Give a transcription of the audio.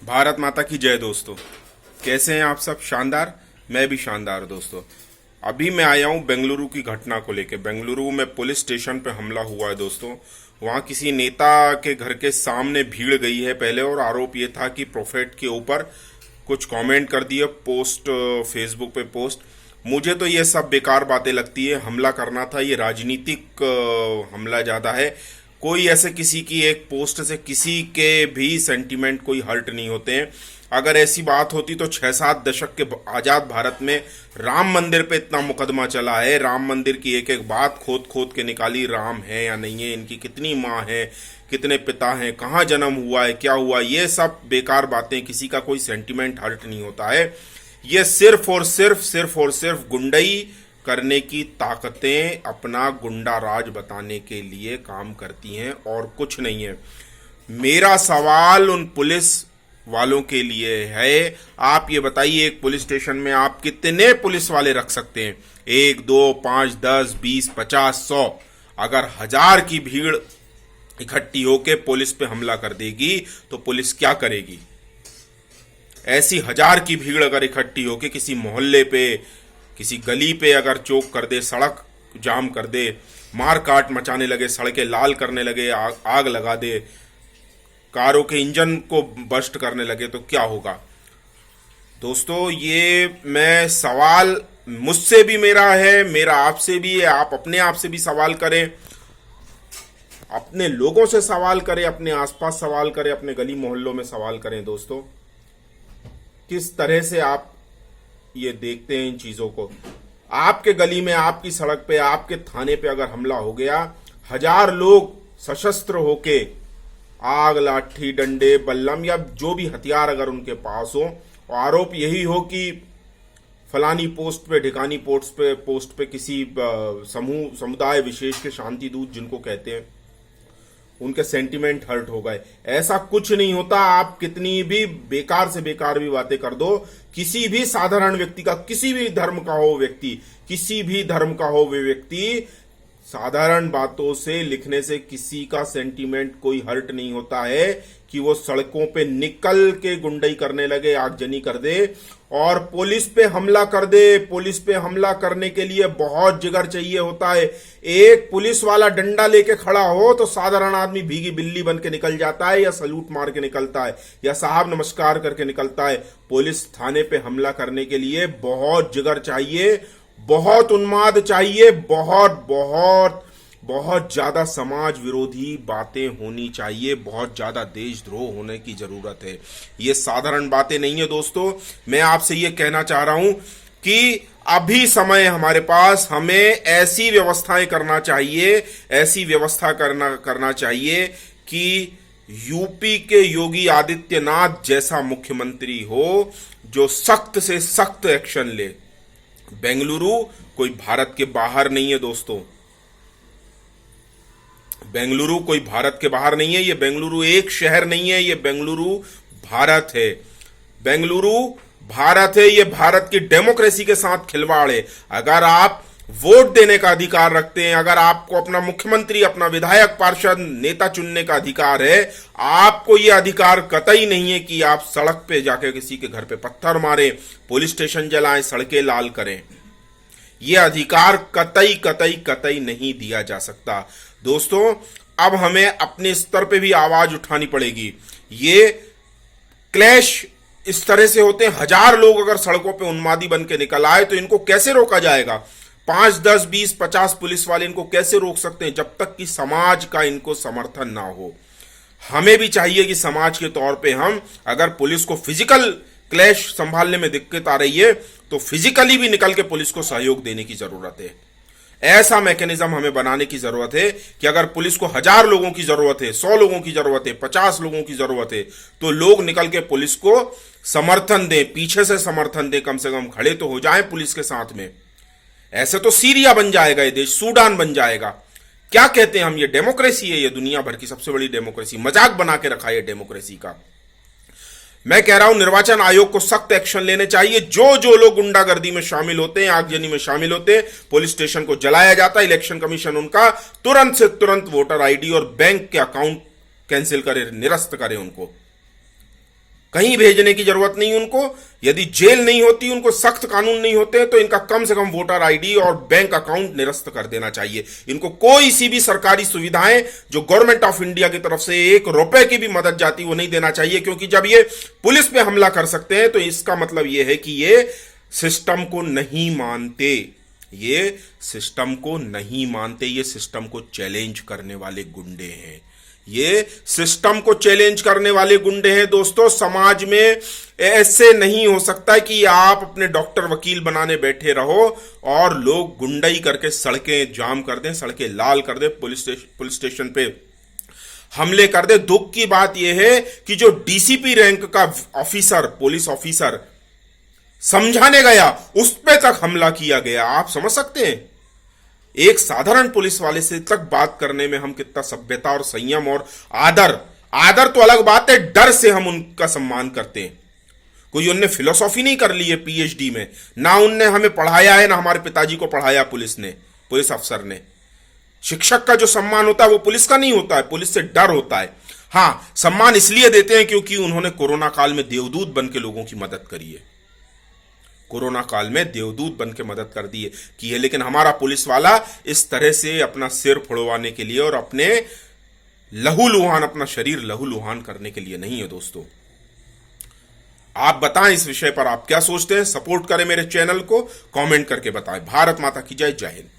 भारत माता की जय दोस्तों। कैसे हैं आप सब? शानदार। मैं भी शानदार दोस्तों। अभी मैं आया हूं बेंगलुरु की घटना को लेकर। बेंगलुरु में पुलिस स्टेशन पे हमला हुआ है दोस्तों। वहां किसी नेता के घर के सामने भीड़ गई है पहले, और आरोप ये था कि प्रोफेट के ऊपर कुछ कमेंट कर दिए पोस्ट, फेसबुक पे पोस्ट। मुझे तो ये सब बेकार बातें लगती है। हमला करना था, ये राजनीतिक हमला ज़्यादा है। कोई ऐसे किसी की एक पोस्ट से किसी के भी सेंटीमेंट कोई हर्ट नहीं होते हैं। अगर ऐसी बात होती तो 6-7 दशक के आज़ाद भारत में राम मंदिर पे इतना मुकदमा चला है। राम मंदिर की एक एक बात खोद खोद के निकाली, राम है या नहीं है, इनकी कितनी माँ है, कितने पिता हैं, कहाँ जन्म हुआ है, क्या हुआ, ये सब बेकार बातें। किसी का कोई सेंटीमेंट हर्ट नहीं होता है। ये सिर्फ गुंडई करने की ताकतें अपना गुंडा राज बताने के लिए काम करती हैं और कुछ नहीं है। मेरा सवाल उन पुलिस वालों के लिए है। आप ये बताइए, एक पुलिस स्टेशन में आप कितने पुलिस वाले रख सकते हैं? 1, 2, 5, 10, 20, 50, 100। अगर 1000 की भीड़ इकट्ठी होके पुलिस पे हमला कर देगी तो पुलिस क्या करेगी? ऐसी 1000 की भीड़ अगर इकट्ठी होके किसी मोहल्ले पे, किसी गली पे अगर चौक कर दे, सड़क जाम कर दे, मार काट मचाने लगे, सड़कें लाल करने लगे, आग लगा दे, कारों के इंजन को बस्ट करने लगे, तो क्या होगा दोस्तों? ये मैं सवाल मुझसे भी मेरा है, मेरा आपसे भी है। आप अपने आप से भी सवाल करें, अपने लोगों से सवाल करें, अपने आसपास सवाल करें, अपने गली मोहल्लों में सवाल करें। दोस्तों, किस तरह से आप ये देखते हैं इन चीजों को? आपके गली में, आपकी सड़क पे, आपके थाने पे अगर हमला हो गया, 1000 लोग सशस्त्र होके आग, लाठी, डंडे, बल्लम या जो भी हथियार अगर उनके पास हो, और आरोप यही हो कि फलानी पोस्ट पे, ढिकानी पोस्ट पे किसी समूह, समुदाय विशेष के शांति दूत जिनको कहते हैं, उनके सेंटीमेंट हर्ट हो गए। ऐसा कुछ नहीं होता। आप कितनी भी बेकार से बेकार भी बातें कर दो, किसी भी साधारण व्यक्ति का, किसी भी धर्म का हो व्यक्ति, किसी भी धर्म का हो वे व्यक्ति, साधारण बातों से, लिखने से किसी का सेंटीमेंट कोई हर्ट नहीं होता है कि वो सड़कों पे निकल के गुंडई करने लगे, आगजनी कर दे और पुलिस पे हमला कर दे। पुलिस पे हमला करने के लिए बहुत जिगर चाहिए होता है। एक पुलिस वाला डंडा लेके खड़ा हो तो साधारण आदमी भीगी बिल्ली बन के निकल जाता है, या सलूट मार के निकलता है, या साहब नमस्कार करके निकलता है। पुलिस थाने पे हमला करने के लिए बहुत जिगर चाहिए, बहुत उन्माद चाहिए, बहुत बहुत बहुत ज्यादा समाज विरोधी बातें होनी चाहिए, बहुत ज्यादा देशद्रोह होने की जरूरत है। ये साधारण बातें नहीं है दोस्तों। मैं आपसे ये कहना चाह रहा हूं कि अभी समय हमारे पास, हमें ऐसी व्यवस्थाएं करना चाहिए, ऐसी व्यवस्था करना चाहिए कि यूपी के योगी आदित्यनाथ जैसा मुख्यमंत्री हो जो सख्त से सख्त एक्शन ले। बेंगलुरु कोई भारत के बाहर नहीं है दोस्तों। बेंगलुरु कोई भारत के बाहर नहीं है। ये बेंगलुरु एक शहर नहीं है, ये बेंगलुरु भारत है। बेंगलुरु भारत है। ये भारत की डेमोक्रेसी के साथ खिलवाड़ है। अगर आप वोट देने का अधिकार रखते हैं, अगर आपको अपना मुख्यमंत्री, अपना विधायक, पार्षद, नेता चुनने का अधिकार है, आपको यह अधिकार कतई नहीं है कि आप सड़क पे जाकर किसी के घर पे पत्थर मारें, पुलिस स्टेशन जलाएं, सड़कें लाल करें। यह अधिकार कतई कतई कतई नहीं दिया जा सकता। दोस्तों, अब हमें अपने स्तर पे भी आवाज उठानी पड़ेगी। ये क्लैश इस तरह से होते हैं, 1000 लोग अगर सड़कों पे उन्मादी बन के निकल आए तो इनको कैसे रोका जाएगा? 5, 10, 20, 50 पुलिस वाले इनको कैसे रोक सकते हैं जब तक कि समाज का इनको समर्थन ना हो? हमें भी चाहिए कि समाज के तौर पे हम, अगर पुलिस को फिजिकल क्लैश संभालने में दिक्कत आ रही है तो फिजिकली भी निकल के पुलिस को सहयोग देने की जरूरत है। ऐसा मैकेनिज्म हमें बनाने की जरूरत है कि अगर पुलिस को 1000 लोगों की जरूरत है, 100 लोगों की जरूरत है, 50 लोगों की जरूरत है, तो लोग निकल के पुलिस को समर्थन दें, पीछे से समर्थन दें, कम से कम खड़े तो हो जाएं पुलिस के साथ में। ऐसे तो सीरिया बन जाएगा ये देश, सूडान बन जाएगा। क्या कहते हैं हम? ये डेमोक्रेसी है, ये दुनिया भर की सबसे बड़ी डेमोक्रेसी। मजाक बना के रखा है डेमोक्रेसी का। मैं कह रहा हूं, निर्वाचन आयोग को सख्त एक्शन लेने चाहिए। जो लोग गुंडागर्दी में शामिल होते हैं, आगजनी में शामिल होते हैं, पुलिस स्टेशन को जलाया जाता है, इलेक्शन कमीशन उनका तुरंत से तुरंत वोटर आईडी और बैंक के अकाउंट कैंसिल करे, निरस्त करे उनको। कहीं भेजने की जरूरत नहीं उनको। यदि जेल नहीं होती, उनको सख्त कानून नहीं होते, तो इनका कम से कम वोटर आईडी और बैंक अकाउंट निरस्त कर देना चाहिए। इनको कोई सी भी सरकारी सुविधाएं जो गवर्नमेंट ऑफ इंडिया की तरफ से 1 रुपए की भी मदद जाती वो नहीं देना चाहिए, क्योंकि जब ये पुलिस पे हमला कर सकते हैं तो इसका मतलब ये है कि ये सिस्टम को नहीं मानते। ये सिस्टम को नहीं मानते, ये सिस्टम को चैलेंज करने वाले गुंडे हैं। ये सिस्टम को चैलेंज करने वाले गुंडे हैं दोस्तों। समाज में ऐसे नहीं हो सकता कि आप अपने डॉक्टर वकील बनाने बैठे रहो और लोग गुंडाई करके सड़कें जाम कर दें, सड़कें लाल कर दें, पुलिस स्टेशन पे हमले कर दे। दुख की बात यह है कि जो डीसीपी रैंक का ऑफिसर, पुलिस ऑफिसर समझाने गया, उस पे तक हमला किया गया। आप समझ सकते हैं एक साधारण पुलिस वाले से तक बात करने में हम कितना सभ्यता और संयम और आदर तो अलग बात है, डर से हम उनका सम्मान करते हैं। कोई उनने फिलोसॉफी नहीं कर ली है पीएचडी में, ना उनने हमें पढ़ाया है, ना हमारे पिताजी को पढ़ाया पुलिस अफसर ने। शिक्षक का जो सम्मान होता है वो पुलिस का नहीं होता है, पुलिस से डर होता है। हां, सम्मान इसलिए देते हैं क्योंकि उन्होंने कोरोना काल में देवदूत बन के लोगों की मदद करी है। कोरोना काल में देवदूत बन के मदद कर दी है। लेकिन हमारा पुलिस वाला इस तरह से अपना सिर फुड़वाने के लिए और अपने लहूलुहान, अपना शरीर लहूलुहान करने के लिए नहीं है दोस्तों। आप बताएं इस विषय पर आप क्या सोचते हैं। सपोर्ट करें मेरे चैनल को, कमेंट करके बताएं। भारत माता की जय, जय हिंद।